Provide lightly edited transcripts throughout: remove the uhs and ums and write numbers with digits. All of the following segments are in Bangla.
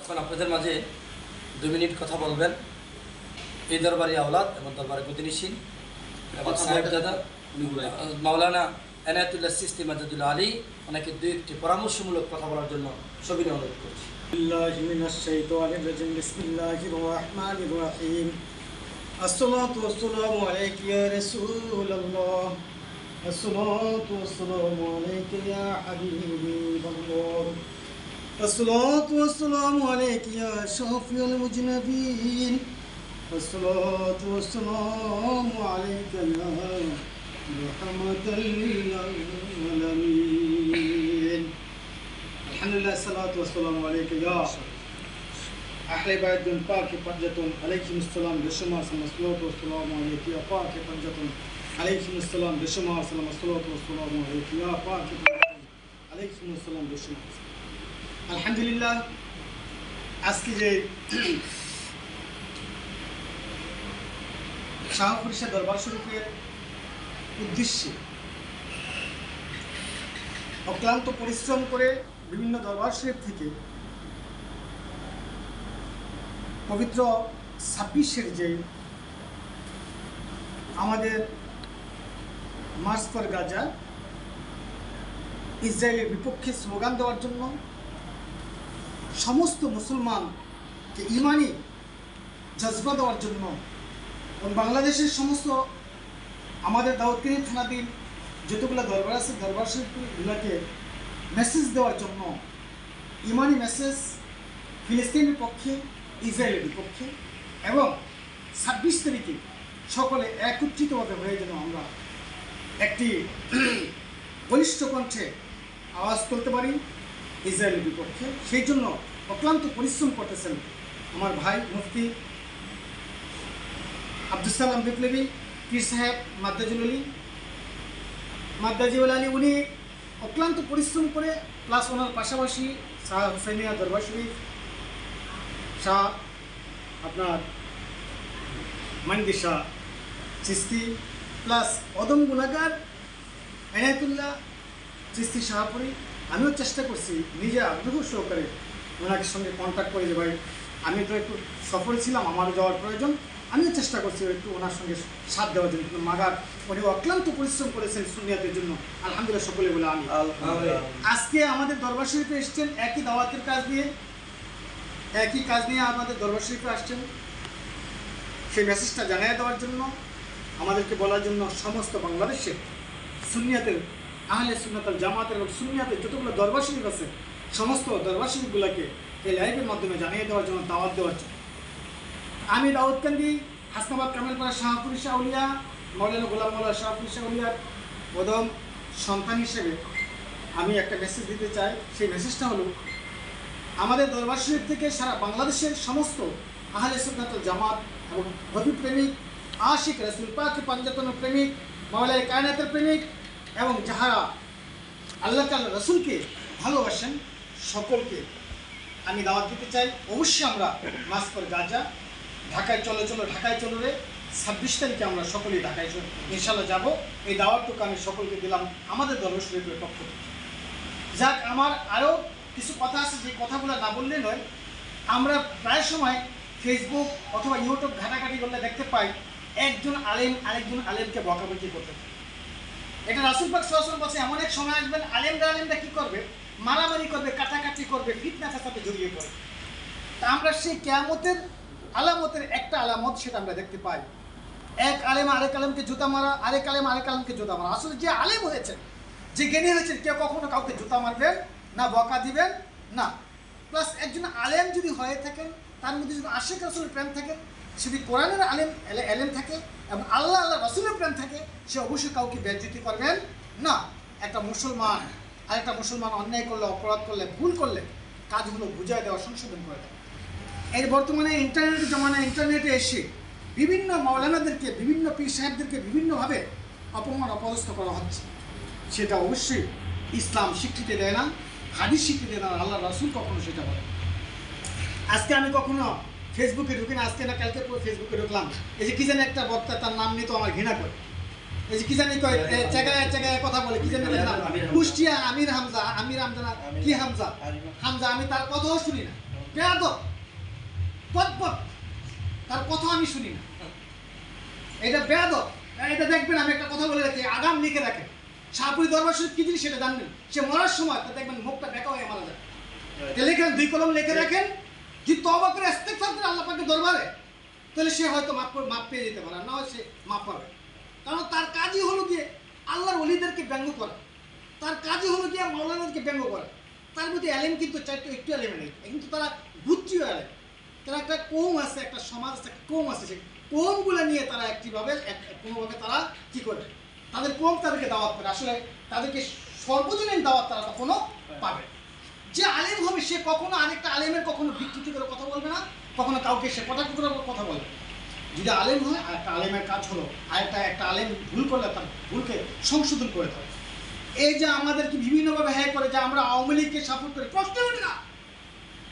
এখন আপনাদের মাঝে 2 মিনিট কথা বলবেন এই দরবারি আওলাদ এবং দরবারে প্রতিনিশীল এবং সাহেবজাদা মাওলানা এনায়েতুল্লাহ সিস্তি মাজাদুল্লাহ আলী ওনাকে 2-1টি পরামর্শমূলক কথা বলার জন্য সবিনয় অনুরোধ করছি। বিল্লাহি মিনাশ শাইতানির রাজিম বিসমিল্লাহির রহমানির রহিম আসসালাতু ওয়াসসালামু আলাইকা ইয়া রাসূলুল্লাহ আসসালাতু ওয়াসসালামু আলাইকা ইয়া হাবিবাল্লাহ আসসালাতু ওয়াসসালামু আলাইকা ইয়া শাফিউল মুজনাবিন আসসালাতু ওয়াসসালামু আলাইকা ইয়া রাহমাতাল লিল আলামিন আলহামদুলিল্লাহ সালাতু ওয়াসসালামু আলাইকা ইয়া আহলে বাইতুল পাক পাঁচজন আলাইহিস সালাম বেশমার সালাতু ওয়াসসালামু আলাইকা ইয়া পাক পাঁচজন আলাইহিস সালাম বেশমার সালাতু ওয়াসসালামু আলাইকা ইয়া পাক পাঁচজন আলাইহিস সালাম বেশমার। আলহামদুলিল্লাহ আজকে যে শাহপুর দরবার শরীফের উদ্দেশ্যে অক্লান্ত পরিশ্রম করে বিভিন্ন দরবার শরীফ থেকে পবিত্র 26-এর যে আমাদের মার্চ ফর গাজা ইসরায়েলের বিপক্ষে স্লোগান দেওয়ার জন্য সমস্ত মুসলমানকে ইমানি জজবা দেওয়ার জন্য এবং বাংলাদেশের সমস্ত আমাদের দাউদকারী থানাধীন যতগুলো দরবার আছে দরবার শরীফগুলোকে মেসেজ দেওয়ার জন্য ইমানি মেসেজ ফিলিস্তিনের পক্ষে ইসরায়েলের বিপক্ষে এবং 26 তারিখে সকলে একত্রিতভাবে হয়ে যেন আমরা একটি বলিষ্ঠ কণ্ঠে আওয়াজ তুলতে পারি ইসরায়েলের বিপক্ষে, সেই জন্য অক্লান্ত পরিশ্রম করতেছেন আমার ভাই মুফতি আব্দুল সালাম বিপ্লবী পীর সাহেব মাদ্দাজিউল আলী উনি অক্লান্ত পরিশ্রম করে প্লাস ওনার পাশাপাশি শাহ হুসাইনিয়া দরবার শরীফ শাহ আপনার মাইন্দি শাহ চিস্তি প্লাস অদম গুণাগার এনায়েতুল্লাহ চিস্তি শাহপুরি। আমিও চেষ্টা করছি নিজে আগ্রহ সহকারে ওনাকে সঙ্গে কন্ট্যাক্ট করে যে ভাই আমি তো একটু সফল ছিলাম, আমারও যাওয়ার প্রয়োজন, আমিও চেষ্টা করছি একটু ওনার সঙ্গে সাথ দেওয়ার জন্য, কিন্তু মাগার উনি অক্লান্ত পরিশ্রম করেছেন সুন্নিয়াতের জন্য। আলহামদুলিল্লাহ সকলে বলে আমি আজকে আমাদের দরবার শরীফে এসছেন একই দাওয়াতের কাজ নিয়ে, একই কাজ নিয়ে আমাদের দরবার শরীফে আসছেন সেই মেসেজটা জানিয়ে দেওয়ার জন্য, আমাদেরকে বলার জন্য সমস্ত বাংলাদেশের সুন্নিয়াতের আহলে সুন্নাতুল জামাতের এবং সুন্নিয়াতের যতগুলো দরবার শরীফ আছে সমস্ত দরবার শরীফগুলোকে এই লাইভের মাধ্যমে জানিয়ে দেওয়ার জন্য, দাওয়াত দেওয়ার জন্য আমি দাউদকান্দি হাসনাবাদ কামেলপাড়া শাহপুরি শাহউলিয়া মাওলানা গোলাম মোল্লা শাহপুরি শাহউলিয়ার প্রথম সন্তান হিসেবে আমি একটা মেসেজ দিতে চাই। সেই মেসেজটা হলো আমাদের দরবার শরীফ থেকে সারা বাংলাদেশের সমস্ত আহলে সুন্নাতুল জামাত এবং নবী প্রেমিক আশিক রাসূল পাক পাঞ্জাতনের প্রেমিক মাওলানা কায়নাতের প্রেমিক এবং যাহারা আল্লাহ তাআলা রাসূলকে ভালোবাসেন সকলকে আমি দাওয়াত দিতে চাই। অবশ্যই আমরা মার্চ ফর গাজা ঢাকায় ঢাকায় চলো রে 26 তারিখে আমরা সকলেই ঢাকায় ইনশাআল্লাহ যাব। এই দাওয়াতটুকু আমি সকলকে দিলাম আমাদের দরবার শরীফের পক্ষ থেকে। যাক, আমার আরও কিছু কথা আছে যে কথাগুলো না বললে নয়। আমরা প্রায় সময় ফেসবুক অথবা ইউটিউব ঘাটাঘাটি করলে দেখতে পাই একজন আলেম আরেকজন আলেমকে বকাবকি করতে থাকে। এটা রাসূল পাক সাল্লাল্লাহু আলাইহি ওয়াসাল্লাম বলেছেন এমন এক সময় আসবেন আলেমরা কী করবে, মারামারি করবে, কাটাকাটি করবে, ফিতনা ফাসাদে জড়িয়ে পড়বে। তা আমরা সেই কিয়ামতের আলামতের একটা আলামত সেটা আমরা দেখতে পাই, এক আলেম আরেক আলেমকে জুতা মারা, আরেক আলেম আরেক আলেমকে জুতা মারা। আসলে যে আলেম হয়েছেন, যে জ্ঞানী হয়েছেন, কেউ কখনো কাউকে জুতা মারবেন না, বকা দিবেন না। প্লাস একজন আলেম যদি হয়ে থাকেন, তার মধ্যে যদি আশিক রাসূলের প্রেম থাকে, যদি কোরআনের আলেম থাকে এবং আল্লাহ রাসূলের প্রেম থাকে, সে অবশ্যই কাউকে বেজ্জতি করবেন না। একটা মুসলমান আরেকটা মুসলমান অন্যায় করলে, অপরাধ করলে, ভুল করলে কাজগুলো বুঝায় দেওয়া, সংশোধন করে দেওয়া। এর বর্তমানে ইন্টারনেটের জমানায় ইন্টারনেটে এসে বিভিন্ন মাওলানাদেরকে, বিভিন্ন পীর সাহেবদেরকে বিভিন্নভাবে অপমান অপদস্থ করা হচ্ছে। সেটা অবশ্যই ইসলাম স্বীকৃতি দেয় না, হাদিস স্বীকৃতি দেয় না, আল্লাহ রাসূল কখনো সেটা বলে। আজকে আমি কখনো ফেসবুকে ঢুকি না, আজকে না কালকে ফেসবুকে ঢুকলাম, এই যে কি জানি একটা বক্তা, তার নাম নিয়ে তো আমার ঘৃণা করে, এই যে কি জানি কয় জায়গায় কথা বলে, কি জানি কুষ্টিয়া আমির হামজা কি হামজা আমি তার কথাও শুনি না। বেয়াদব পদপদ, তার কথা আমি শুনি না, এটা বেয়াদব। এটা দেখবেন, আমি একটা কথা বলে রাখি, আগাম লিখে রাখেন, শাহপুরী দরবার শরীফ কি জিনিস সেটা জানবেন। সে মরার সময় তা দেখবেন মুখটা বেঁকা হয়ে মারা যায়। লিখেন, 2 কলম লিখে রাখেন, যদি তওবা করে ইস্তেগফার করে আল্লাহ পাকের দরবারে, তাহলে সে হয়তো মাপ পেয়ে যেতে পারে, না হয় সে মাপ পাবে। কারণ তার কাজই হলো গিয়ে আল্লাহর ওলিদেরকে ব্যঙ্গ করা, তার কাজই হলো গিয়ে মাওলানাদেরকে ব্যঙ্গ করা। তার মধ্যে এলেম কিন্তু চাইতে একটু এলেমে নেই, কিন্তু তারা গুচ্ছিও এলেম। তারা একটা কৌম আছে, একটা সমাজ আছে, একটা কৌম আছে, সেই কৌমগুলো নিয়ে তারা একটিভাবে কোনোভাবে তারা কী করে, তাদের কৌম তাদেরকে দাওয়াত করে। আসলে তাদেরকে সর্বজনীন দাওয়াত তারা কখনো পাবে। যে আলেম হবে সে কখনো আরেকটা আলেমের কখনো বিকৃতি করে কথা বলবে না, কখনো কাউকে সে কটাক্ষ করে কথা বলবে। যদি আলেম হয়, আর একটা আলেমের কাজ হলো একটা আলেম ভুল করলে তার ভুলকে সংশোধন করে দেয়। এই যে আমাদেরকে বিভিন্নভাবে হ্যাঁ করে যে আমরা আওয়ামী লীগকে সাপোর্ট করি, প্রশ্ন ওঠে না।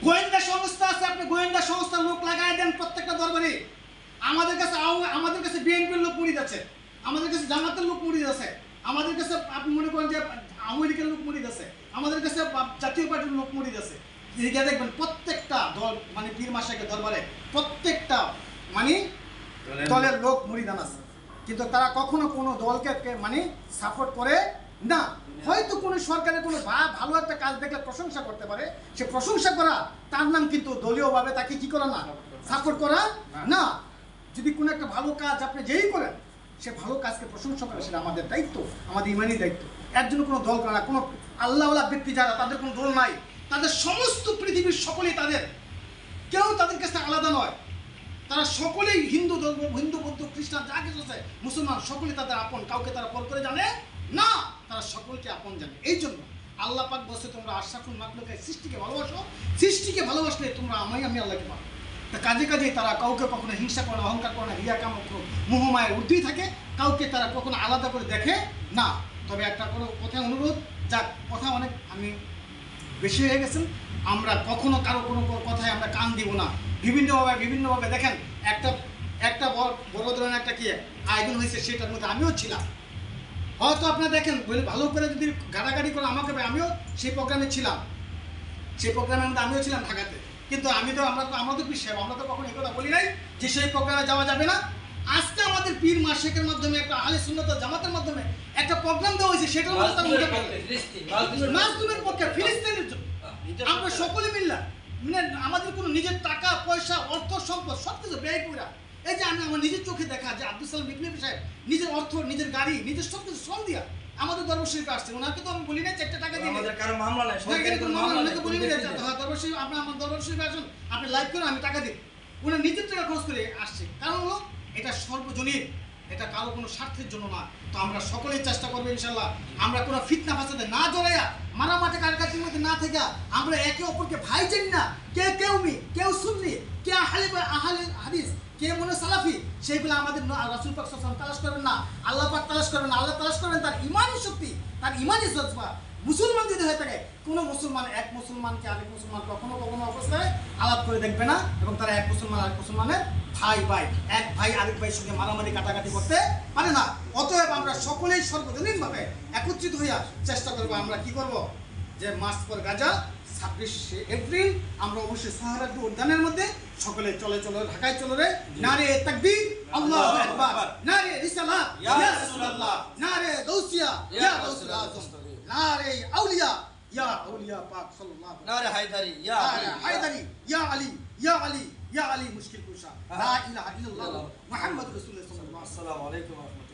গোয়েন্দা সংস্থা আছে, আপনি গোয়েন্দা সংস্থার লোক লাগাই দেন প্রত্যেকটা দরবারে। আমাদের কাছে বিএনপির লোক মুরিদ আছে, আমাদের কাছে জামাতের লোক মুরিদ আছে, আমাদের কাছে আপনি মনে করেন যে আওয়ামী লীগের লোক মুরিদ আছে, আমাদের কাছে জাতীয় পার্টির লোক মুরিদ আছে। এদিকে দেখবেন প্রত্যেকটা দল মানে পীর মাশায়েখের দরবারে প্রত্যেকটা মানে দলের লোক মুরিদান আছে, কিন্তু তারা কখনো কোনো দলকে মানে সাপোর্ট করে না। হয়তো কোনো সরকারের কোনো ভালো একটা কাজ দেখলে প্রশংসা করতে পারে, সে প্রশংসা করা তার নাম কিন্তু দলীয়ভাবে তাকে কি করা না, সাপোর্ট করা না। যদি কোনো একটা ভালো কাজ আপনি যেই করেন, সে ভালো কাজকে প্রশংসা করে, সেটা আমাদের দায়িত্ব, আমাদের ইমানি দায়িত্ব। এর জন্য কোনো দল করে না। কোনো আল্লাহওয়ালা ব্যক্তি যারা, তাদের কোনো দল নাই, তাদের সমস্ত পৃথিবীর সকলেই তাদের, কেউ তাদের কাছে আলাদা নয়। তারা সকলেই হিন্দু বৌদ্ধ খ্রিস্টান যা কিছু আছে, মুসলমান সকলেই তাদের আপন, কাউকে তারা পর করে জানে না, তারা সকলকে আপন জানে। এই জন্য আল্লাহ পাক বলছে, তোমরা আশরাফুল মাখলুকাত সৃষ্টিকে ভালোবাসো, সৃষ্টিকে ভালোবাসলে তোমরা আমি আল্লাহকে পাবো। তা কাজে তারা কাউকে কখনো হিংসা করে না, অহংকার করে না, রিয়া কাম মোহমায়ের ঊর্ধ্বেই থাকে, কাউকে তারা কখনো আলাদা করে দেখে না। তবে একটা কোনো কথায় অনুরোধ, যা কথা অনেক আমি বেশি হয়ে গেছেন, আমরা কখনো কারো কোনো কথায় আমরা কান দিব না। বিভিন্নভাবে দেখেন, একটা বড় ধরনের একটা কি আয়োজন হয়েছে, সেটার মধ্যে আমিও ছিলাম। হয়তো আপনারা দেখেন ভালো করে যদি গাড়াগাড়ি করে আমাকে, আমিও সেই প্রোগ্রামে ছিলাম, সেই প্রোগ্রামের মধ্যে আমিও ছিলাম ঢাকাতে। কিন্তু আমরা তো বিশ্বাস, আমরা তো কখনো এই কথা বলি নাই যে সেই প্রোগ্রামে যাওয়া যাবে না। আজকে আমাদের পীর মাশায়েখের মাধ্যমে, একটা আহলে সুন্নাত ওয়াল জামাতের মাধ্যমে একটা প্রোগ্রাম দেওয়া হয়েছে, সেটার মধ্যে তারা উঠে পড়ে মাজলুমের পক্ষে, ফিলিস্তিনের জন্য। আমরা সকলে মিললাম, মানে আমাদের কোনো নিজের টাকা পয়সা অর্থ সম্পদ সবকিছু ব্যয় করে, এই যে আমি আমার নিজের চোখে দেখা যে আব্দুল সালাম বিপ্লবী সাহেব নিজের অর্থ, নিজের গাড়ি, নিজের সবকিছু শ্রম দিয়া আমাদের দরবার শরীফে আসছে। ওনাকে তো আমি বলি না 4 টাকা দিয়ে, আমাদের কারো মামলা নাই, সরকারি কোনো মামলা নাই, বলি না দরবার শরীফ, আপনি আমার দরবার শরীফে আসুন, আপনি লাইভ করুন, আমি টাকা দিই। উনি নিজের টাকা খরচ করে আসছে, কারণ হলো এটা সর্বজনীন, এটা কারো কোনো স্বার্থের জন্য না। তো আমরা সকলেই চেষ্টা করবো ইনশাল্লাহ, আমরা কোনো ফিতনা ফাসাদে না জড়াইয়া, মারামারি কাটাকাটির মধ্যে না থেকে, আমরা একে অপরকে ভাই জানি না, কেউ সুন্নি, কে আহলে হাদিস, কে মনে সালাফি, সেইগুলো আমাদের রাসূল পাক সাল্লাল্লাহু আলাইহি ওয়াসাল্লাম তালাশ করবেন না, আল্লাহ পাক তালাশ করবেন না। আল্লাহ তালাশ করবেন তার ইমানি শক্তি, তার ইমানি জজবা। মুসলমান যদি হয়ে থাকে, কোনো মুসলমান এক মুসলমানকে আরেক মুসলমান কখনো অবস্থায় আলাপ করে দেখবে না, এবং তারা এক মুসলমান আরেক মুসলমানের ভাই, এক ভাই আরেক ভাইয়ের সঙ্গে মারামারি কাটাকাটি করতে পারে না। অতএব আমরা সকলেই সর্বজনীনভাবে একত্রিত হইয়া চেষ্টা করবো, আমরা কি করব, যে মাস পর গাজা 26শে এপ্রিল আমরা অবশ্যই সাহারাদি উদ্যানের মধ্যে সকলে চলে ঢাকায় চলে রে। নারে তাকবীর, আল্লাহু আকবার, নারে রিসালাত ইয়া রাসূলুল্লাহ, নারে গাউসিয়া ইয়া গাউসুল আযম, নারে আউলিয়া ইয়া আউলিয়া পাক সাল্লাল্লাহু আলাইহি, নারে হায়দারি ইয়া আলী, ইয়া আলী মুশকিল কুশা, লা ইলাহা ইল্লাল্লাহ মুহাম্মাদুর রাসূলুল্লাহ সাল্লাল্লাহু আলাইহি ওয়া সাল্লাম। আসসালামু আলাইকুম ওয়া রাহমাতুল্লাহ।